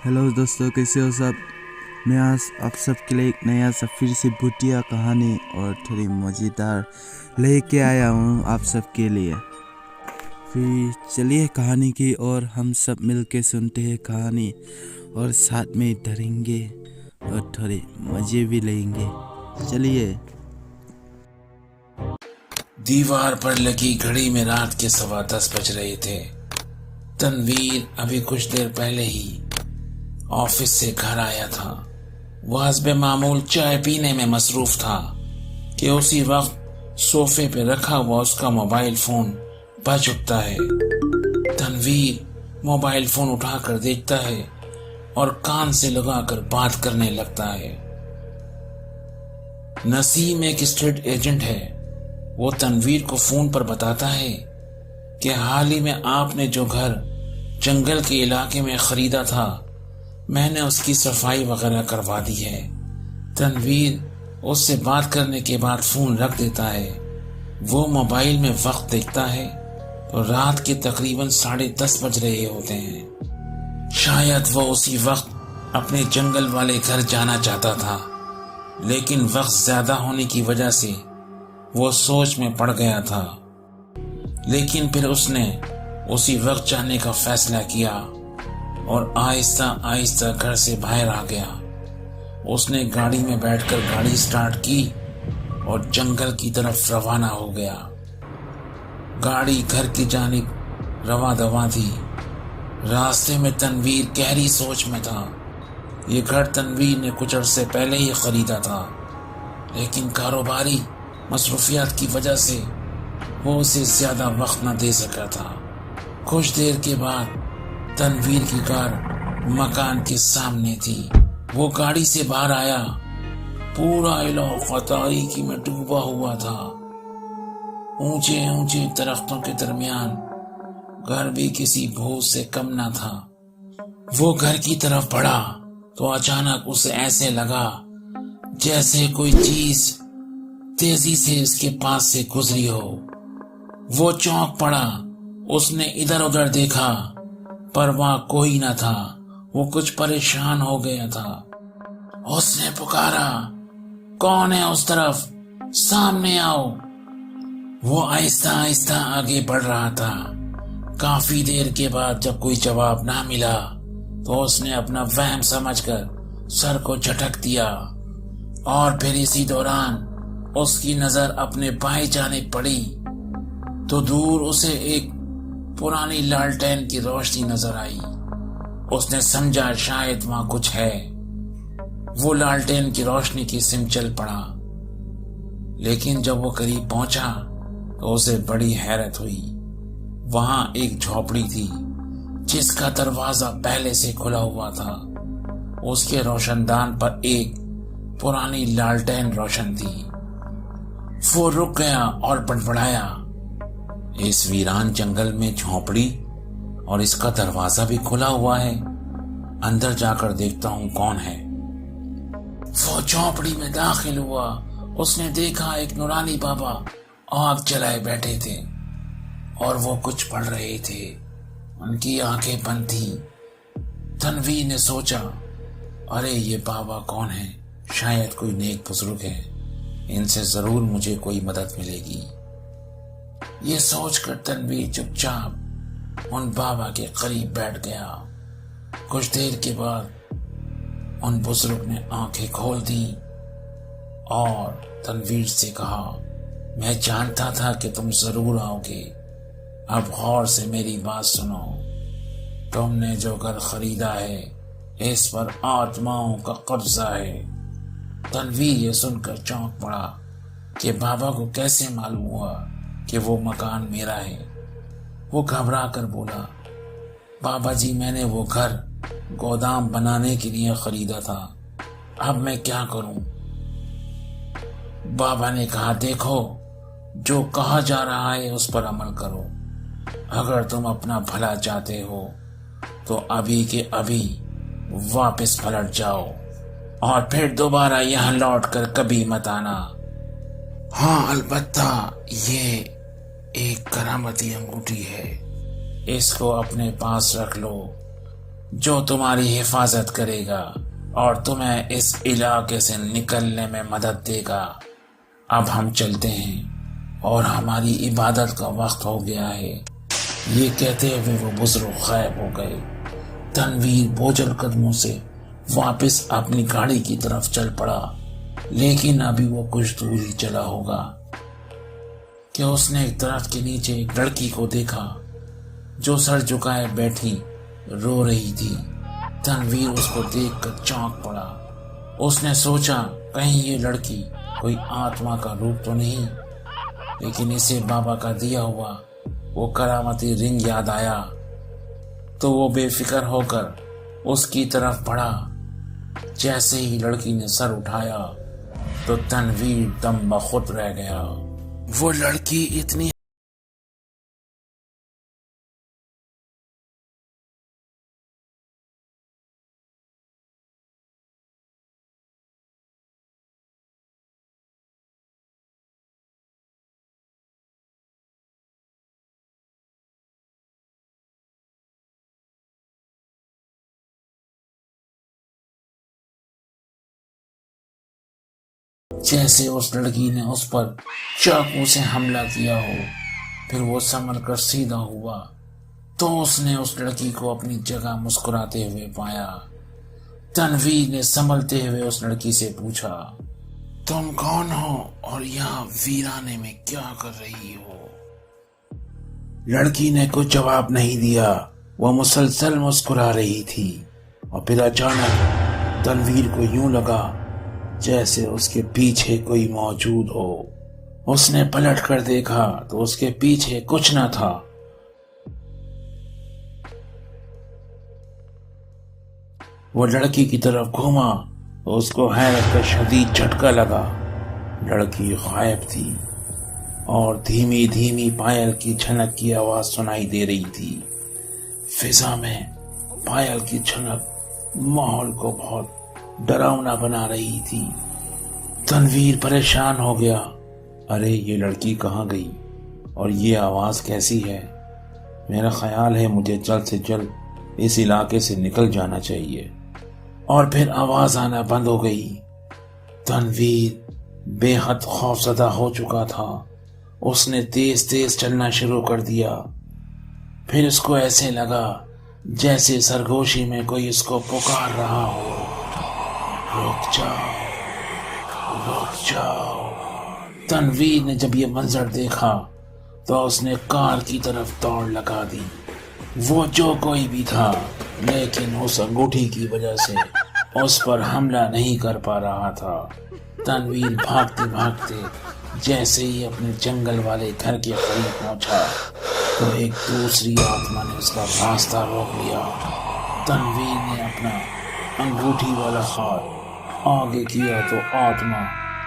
Hello दोस्तों, कैसे हो सब। मैं आज आप सब के लिए एक नया सा फिर से भूतिया कहानी और थोड़ी मज़ेदार लेके आया हूँ आप सब के लिए। फिर चलिए कहानी की और हम सब मिलके सुनते हैं कहानी और साथ में डरेंगे और थोड़े मज़े भी लेंगे। चलिए। दीवार पर लगी घड़ी में रात के 10:15 बज रहे थे। तनवीर अभी कुछ देर पहले ही ऑफिस से घर आया था। वह हस्बे मामूल चाय पीने में मसरूफ था कि उसी वक्त सोफे पे रखा हुआ उसका मोबाइल फोन बज उठता है। तनवीर मोबाइल फोन उठाकर देखता है और कान से लगाकर बात करने लगता है। नसीम एक स्टेट एजेंट है। वो तनवीर को फोन पर बताता है कि हाल ही में आपने जो घर जंगल के इलाके में खरीदा था, मैंने उसकी सफाई वगैरह करवा दी है। तनवीर उससे बात करने के बाद फोन रख देता है। वो मोबाइल में वक्त देखता है तो रात के तकरीबन 10:30 बज रहे होते हैं। शायद वो उसी वक्त अपने जंगल वाले घर जाना चाहता था, लेकिन वक्त ज्यादा होने की वजह से वो सोच में पड़ गया था। लेकिन फिर उसने उसी वक्त जाने का फैसला किया और आहिस्ता आहिस्ता घर से बाहर आ गया। उसने गाड़ी में बैठकर गाड़ी स्टार्ट की और जंगल की तरफ रवाना हो गया। गाड़ी घर की जानिब रवा दवा थी। रास्ते में तनवीर गहरी सोच में था। ये घर तनवीर ने कुछ अरसे पहले ही खरीदा था, लेकिन कारोबारी मसरूफियात की वजह से वो उसे ज्यादा वक्त न दे सका था। कुछ देर के बाद तनवीर की कार मकान के सामने थी। वो गाड़ी से बाहर आया। पूरा इलाका तारीकी में डूबा हुआ था। ऊंचे ऊंचे दरख्तों के दरमियान घर भी किसी भूत से कम न था। वो घर की तरफ बढ़ा तो अचानक उसे ऐसे लगा जैसे कोई चीज तेजी से उसके पास से गुजरी हो। वो चौंक पड़ा। उसने इधर उधर देखा पर वहां कोई न था। वो कुछ परेशान हो गया था। उसने पुकारा, कौन है उस तरफ, सामने आओ। वो आहिस्ता आहिस्ता आगे बढ़ रहा था। काफी देर के बाद जब कोई जवाब ना मिला तो उसने अपना वहम समझकर सर को झटक दिया और फिर इसी दौरान उसकी नजर अपने बाएं जानिब पड़ी तो दूर उसे एक पुरानी लालटेन की रोशनी नजर आई। उसने समझा शायद वहां कुछ है। वो लालटेन की रोशनी की सिम चल पड़ा, लेकिन जब वो करीब पहुंचा तो उसे बड़ी हैरत हुई। वहां एक झोपड़ी थी जिसका दरवाजा पहले से खुला हुआ था। उसके रोशनदान पर एक पुरानी लालटेन रोशन थी। वो रुक गया और बड़बड़ाया, इस वीरान जंगल में झोपड़ी और इसका दरवाजा भी खुला हुआ है। अंदर जाकर देखता हूं कौन है। वो झोपड़ी में दाखिल हुआ। उसने देखा एक नूरानी बाबा आग जलाए बैठे थे और वो कुछ पढ़ रहे थे। उनकी आंखें बंद थी। तनवीर ने सोचा, अरे ये बाबा कौन है, शायद कोई नेक बुजुर्ग है, इनसे जरूर मुझे कोई मदद मिलेगी। ये सोचकर तनवीर चुपचाप उन बाबा के करीब बैठ गया। कुछ देर के बाद उन बुजुर्ग ने आंखें खोल दी और तनवीर से कहा, मैं जानता था कि तुम जरूर आओगे। अब गौर से मेरी बात सुनो। तुमने जो घर खरीदा है इस पर आत्माओं का कब्जा है। तनवीर ये सुनकर चौंक पड़ा कि बाबा को कैसे मालूम हुआ कि वो मकान मेरा है। वो घबरा कर बोला, बाबा जी मैंने वो घर गोदाम बनाने के लिए खरीदा था, अब मैं क्या करूं। बाबा ने कहा, देखो जो कहा जा रहा है उस पर अमल करो। अगर तुम अपना भला चाहते हो तो अभी के अभी वापस पलट जाओ और फिर दोबारा यहाँ लौट कर कभी मत आना। हाँ, अलबत्ता ये एक करामती अंगूठी है, इसको अपने पास रख लो। جو تمہاری حفاظت کرے گا اور تمہیں اس علاقے سے نکلنے میں مدد دے گا۔ اب ہم چلتے ہیں اور ہماری عبادت کا وقت ہو گیا ہے۔ یہ کہتے ہوئے وہ بزرگ غائب ہو گئے۔ تنویر بوجھل قدموں سے واپس اپنی گاڑی کی طرف چل پڑا، لیکن ابھی وہ کچھ دور ہی چلا ہوگا کہ اس نے ایک درخت کے نیچے ایک لڑکی کو دیکھا جو سر جھکائے بیٹھی رو رہی تھی۔ تنویر اس کو دیکھ کر چونک پڑا۔ اس نے سوچا کہیں یہ لڑکی کوئی آتما کا روپ تو نہیں، لیکن اسے بابا کا دیا ہوا وہ کرامتی رنگ یاد آیا تو وہ بے فکر ہو کر اس کی طرف بڑھا۔ جیسے ہی لڑکی نے سر اٹھایا تو تنویر دم بخود رہ گیا۔ وہ لڑکی اتنی جیسے اس لڑکی نے اس پر چاقو سے حملہ کیا ہو۔ پھر وہ سنبھل کر سیدھا ہوا تو اس نے اس لڑکی کو اپنی جگہ مسکراتے ہوئے پایا۔ تنویر نے سنبھلتے ہوئے اس لڑکی سے پوچھا، تم کون ہو اور یہاں ویرانے میں کیا کر رہی ہو؟ لڑکی نے کچھ جواب نہیں دیا، وہ مسلسل مسکرا رہی تھی۔ اور پھر اچانک تنویر کو یوں لگا جیسے اس کے پیچھے کوئی موجود ہو۔ اس نے پلٹ کر دیکھا تو اس کے پیچھے کچھ نہ تھا۔ وہ لڑکی کی طرف گھوما تو اس کو حیرت کا شدید جھٹکا لگا۔ لڑکی غائب تھی اور دھیمی دھیمی پائل کی چھنک کی آواز سنائی دے رہی تھی۔ فضا میں پائل کی چھنک ماحول کو بہت ڈراؤنا بنا رہی تھی۔ تنویر پریشان ہو گیا، ارے یہ لڑکی کہاں گئی اور یہ آواز کیسی ہے؟ میرا خیال ہے مجھے جلد سے جلد اس علاقے سے نکل جانا چاہیے۔ اور پھر آواز آنا بند ہو گئی۔ تنویر بے حد خوفزدہ ہو چکا تھا۔ اس نے تیز تیز چلنا شروع کر دیا۔ پھر اس کو ایسے لگا جیسے سرگوشی میں کوئی اس کو پکار رہا ہو، رک جاؤ، رک جاؤ۔ تنویر نے جب یہ منظر دیکھا تو اس نے کار کی طرف دوڑ لگا دی۔ وہ جو کوئی بھی تھا لیکن اس انگوٹھی کی وجہ سے اس پر حملہ نہیں کر پا رہا تھا۔ تنویر بھاگتے بھاگتے جیسے ہی اپنے جنگل والے گھر کے قریب پہنچا تو ایک دوسری آتما نے اس کا راستہ روک لیا۔ تنویر نے اپنا انگوٹھی والا ہاتھ آگے کیا تو آتما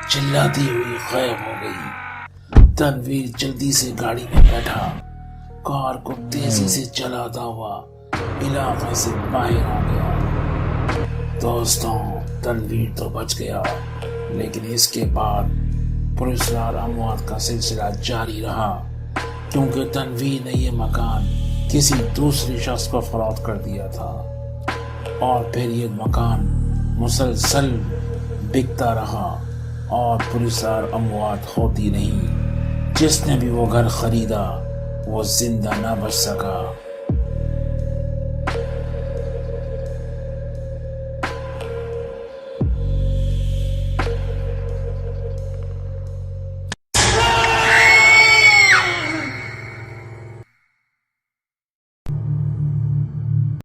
چلاتی ہوئی غائب ہو گئی۔ تنویر جلدی سے گاڑی میں بیٹھا، کار کو تیزی سے چلاتا ہوا علاقے سے باہر آ گیا۔ دوستوں، تنویر تو بچ گیا، لیکن اس کے بعد پراسرار اموات کا سلسلہ جاری رہا، کیونکہ تنویر نے یہ مکان کسی دوسرے شخص کو فروخت کر دیا تھا، اور پھر یہ مکان مسلسل بکتا رہا اور پراسرار اموات ہوتی نہیں۔ جس نے بھی وہ گھر خریدا وہ زندہ نہ بچ سکا۔